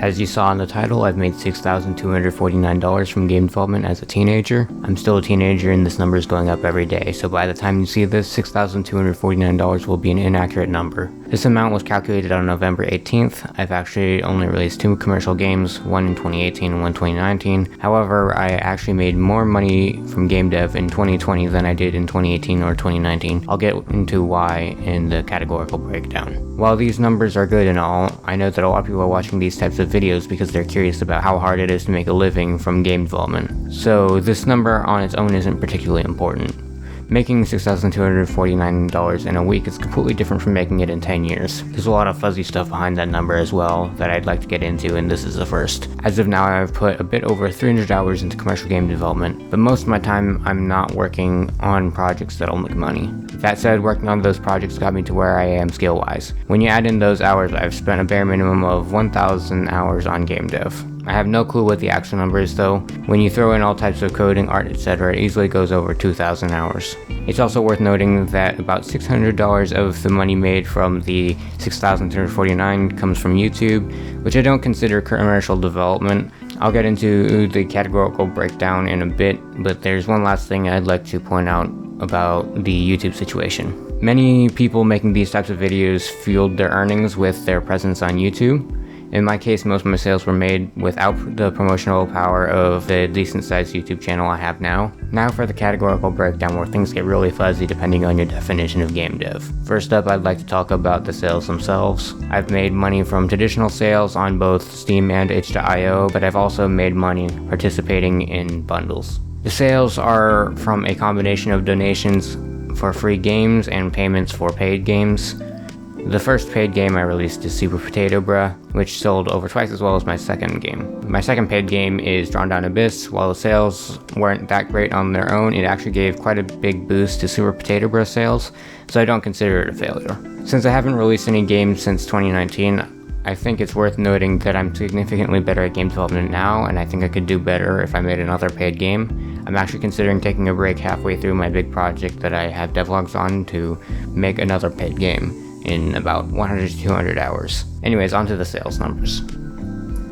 As you saw in the title, I've made $6,249 from game development as a teenager. I'm still a teenager and this number is going up every day, so by the time you see this, $6,249 will be an inaccurate number. This amount was calculated on November 18th. I've actually only released 2 commercial games, one in 2018 and one in 2019. However, I actually made more money from game dev in 2020 than I did in 2018 or 2019. I'll get into why in the categorical breakdown. While these numbers are good and all, I know that a lot of people are watching these types of videos because they're curious about how hard it is to make a living from game development. So this number on its own isn't particularly important. Making $6,249 in a week is completely different from making it in 10 years. There's a lot of fuzzy stuff behind that number as well that I'd like to get into, and this is the first. As of now, I've put a bit over 300 hours into commercial game development, but most of my time I'm not working on projects that'll make money. That said, working on those projects got me to where I am skill-wise. When you add in those hours, I've spent a bare minimum of 1,000 hours on game dev. I have no clue what the actual number is though. When you throw in all types of coding, art, etc., it easily goes over 2,000 hours. It's also worth noting that about $600 of the money made from the $6,249 comes from YouTube, which I don't consider commercial development. I'll get into the categorical breakdown in a bit, but there's one last thing I'd like to point out about the YouTube situation. Many people making these types of videos fueled their earnings with their presence on YouTube. In my case, most of my sales were made without the promotional power of the decent-sized YouTube channel I have now. Now for the categorical breakdown where things get really fuzzy depending on your definition of game dev. First up, I'd like to talk about the sales themselves. I've made money from traditional sales on both Steam and itch.io, but I've also made money participating in bundles. The sales are from a combination of donations for free games and payments for paid games. The first paid game I released is Super Potato Bruh, which sold over twice as well as my second game. My second paid game is Drawn Down Abyss. While the sales weren't that great on their own, it actually gave quite a big boost to Super Potato Bruh sales, so I don't consider it a failure. Since I haven't released any games since 2019, I think it's worth noting that I'm significantly better at game development now, and I think I could do better if I made another paid game. I'm actually considering taking a break halfway through my big project that I have devlogs on to make another paid game in about 100 to 200 hours. Anyways, onto the sales numbers.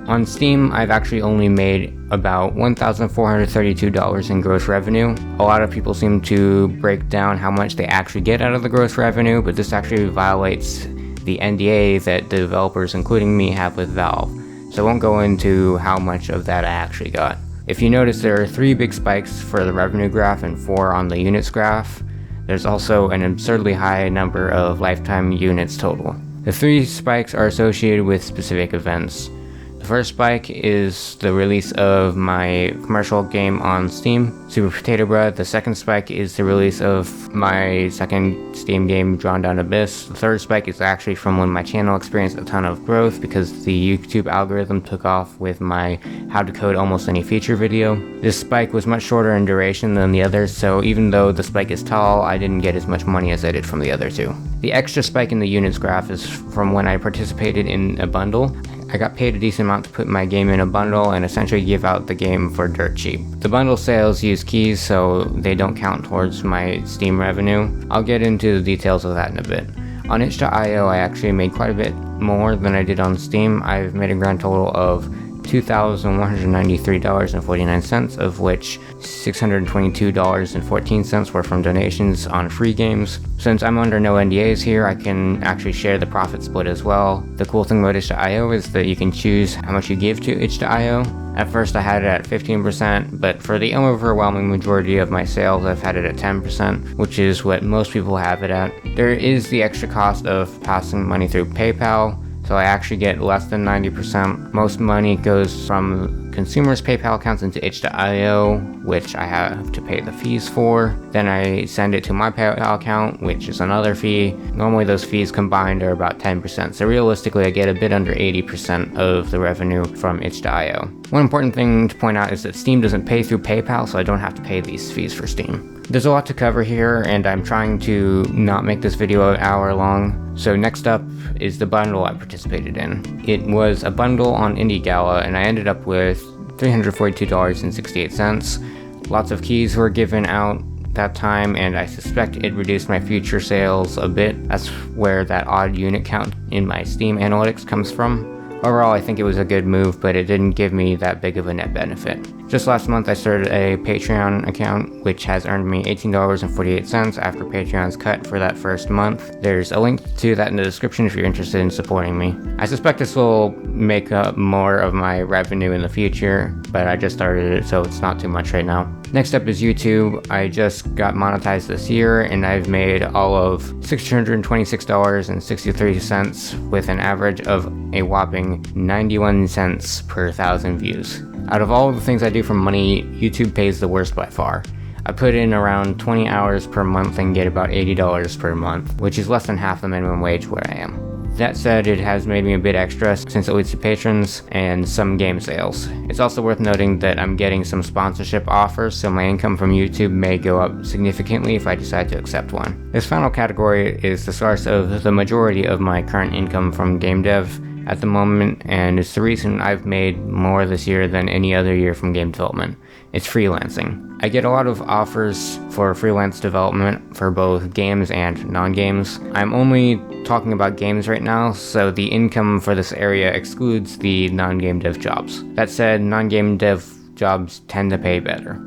On Steam, I've actually only made about $1,432 in gross revenue. A lot of people seem to break down how much they actually get out of the gross revenue, but this actually violates the NDA that the developers, including me, have with Valve. So I won't go into how much of that I actually got. If you notice, there are 3 big spikes for the revenue graph and 4 on the units graph. There's also an absurdly high number of lifetime units total. The 3 spikes are associated with specific events. The first spike is the release of my commercial game on Steam, Super Potato Bruh. The second spike is the release of my second Steam game, Drawn Down Abyss. The third spike is actually from when my channel experienced a ton of growth because the YouTube algorithm took off with my How to Code Almost Any Feature video. This spike was much shorter in duration than the others, so even though the spike is tall, I didn't get as much money as I did from the other 2. The extra spike in the units graph is from when I participated in a bundle. I got paid a decent amount to put my game in a bundle and essentially give out the game for dirt cheap. The bundle sales use keys, so they don't count towards my Steam revenue. I'll get into the details of that in a bit. On itch.io, I actually made quite a bit more than I did on Steam. I've made a grand total of $2,193.49, of which $622.14 were from donations on free games. Since I'm under no NDAs here, I can actually share the profit split as well. The cool thing about itch.io is that you can choose how much you give to itch.io. At first I had it at 15%, but for the overwhelming majority of my sales I've had it at 10%, which is what most people have it at. There is the extra cost of passing money through PayPal, so I actually get less than 90%. Most money goes from consumers' PayPal accounts into itch.io, which I have to pay the fees for. Then I send it to my PayPal account, which is another fee. Normally those fees combined are about 10%, so realistically I get a bit under 80% of the revenue from itch.io. One important thing to point out is that Steam doesn't pay through PayPal, so I don't have to pay these fees for Steam. There's a lot to cover here, and I'm trying to not make this video an hour long. So next up is the bundle I participated in. It was a bundle on Indie Gala, and I ended up with $342.68. Lots of keys were given out that time, and I suspect it reduced my future sales a bit. That's where that odd unit count in my Steam analytics comes from. Overall, I think it was a good move, but it didn't give me that big of a net benefit. Just last month, I started a Patreon account, which has earned me $18.48 after Patreon's cut for that first month. There's a link to that in the description if you're interested in supporting me. I suspect this will make up more of my revenue in the future, but I just started it, so it's not too much right now. Next up is YouTube. I just got monetized this year, and I've made all of $626.63 with an average of a whopping 91 cents per 1,000 views. Out of all the things I do for money, YouTube pays the worst by far. I put in around 20 hours per month and get about $80 per month, which is less than half the minimum wage where I am. That said, it has made me a bit extra since it leads to patrons and some game sales. It's also worth noting that I'm getting some sponsorship offers, so my income from YouTube may go up significantly if I decide to accept one. This final category is the source of the majority of my current income from game dev at the moment, and it's the reason I've made more this year than any other year from game development. It's freelancing. I get a lot of offers for freelance development for both games and non-games. I'm only talking about games right now, so the income for this area excludes the non-game dev jobs. That said, non-game dev jobs tend to pay better.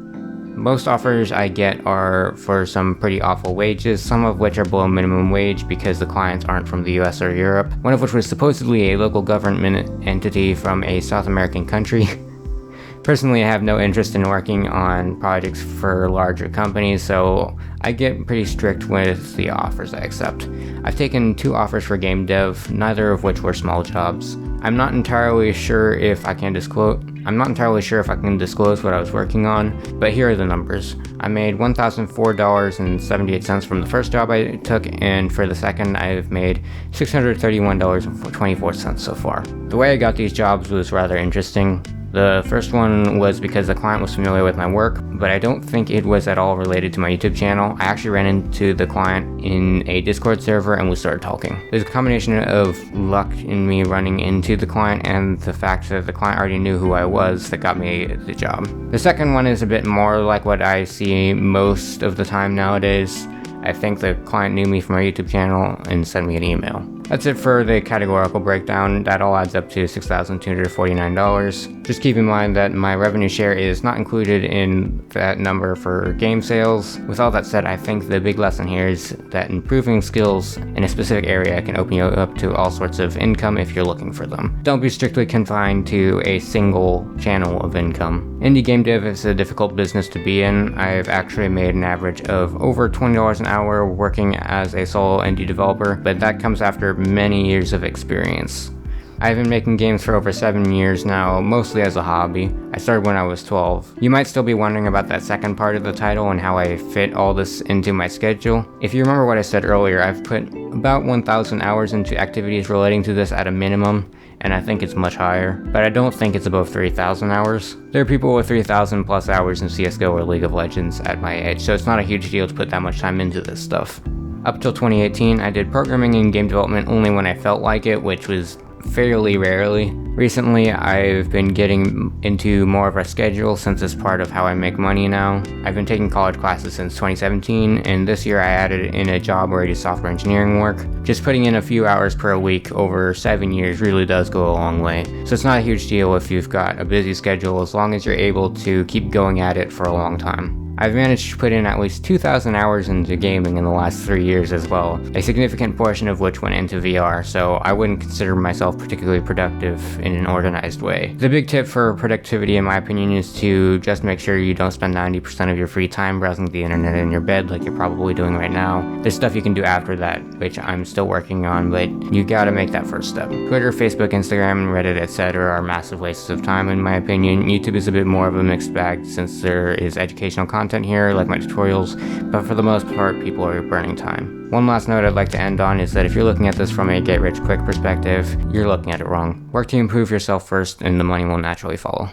Most offers I get are for some pretty awful wages, some of which are below minimum wage because the clients aren't from the US or Europe, one of which was supposedly a local government entity from a South American country. Personally, I have no interest in working on projects for larger companies, so I get pretty strict with the offers I accept. I've taken 2 offers for game dev, neither of which were small jobs. I'm not entirely sure if I can disclose what I was working on, but here are the numbers. I made $1,004.78 from the first job I took, and for the second I've made $631.24 so far. The way I got these jobs was rather interesting. The first one was because the client was familiar with my work, but I don't think it was at all related to my YouTube channel. I actually ran into the client in a Discord server and we started talking. There's a combination of luck in me running into the client and the fact that the client already knew who I was that got me the job. The second one is a bit more like what I see most of the time nowadays. I think the client knew me from my YouTube channel and sent me an email. That's it for the categorical breakdown. That all adds up to $6,249. Just keep in mind that my revenue share is not included in that number for game sales. With all that said, I think the big lesson here is that improving skills in a specific area can open you up to all sorts of income if you're looking for them. Don't be strictly confined to a single channel of income. Indie game dev is a difficult business to be in. I've actually made an average of over $20 an hour working as a solo indie developer, but that comes after many years of experience. I've been making games for over 7 years now, mostly as a hobby. I started when I was 12. You might still be wondering about that second part of the title and how I fit all this into my schedule. If you remember what I said earlier, I've put about 1,000 hours into activities relating to this at a minimum, and I think it's much higher, but I don't think it's above 3,000 hours. There are people with 3,000 plus hours in CSGO or League of Legends at my age, so it's not a huge deal to put that much time into this stuff. Up till 2018, I did programming and game development only when I felt like it, which was fairly rarely. Recently, I've been getting into more of a schedule since it's part of how I make money now. I've been taking college classes since 2017, and this year I added in a job where I do software engineering work. Just putting in a few hours per week over 7 years really does go a long way. So it's not a huge deal if you've got a busy schedule as long as you're able to keep going at it for a long time. I've managed to put in at least 2,000 hours into gaming in the last 3 years as well, a significant portion of which went into VR, so I wouldn't consider myself particularly productive in an organized way. The big tip for productivity in my opinion is to just make sure you don't spend 90% of your free time browsing the internet in your bed like you're probably doing right now. There's stuff you can do after that, which I'm still working on, but you gotta make that first step. Twitter, Facebook, Instagram, Reddit, etc. are massive wastes of time in my opinion. YouTube is a bit more of a mixed bag since there is educational content here, like my tutorials, but for the most part, people are burning time. One last note I'd like to end on is that if you're looking at this from a get-rich-quick perspective, you're looking at it wrong. Work to improve yourself first, and the money will naturally follow.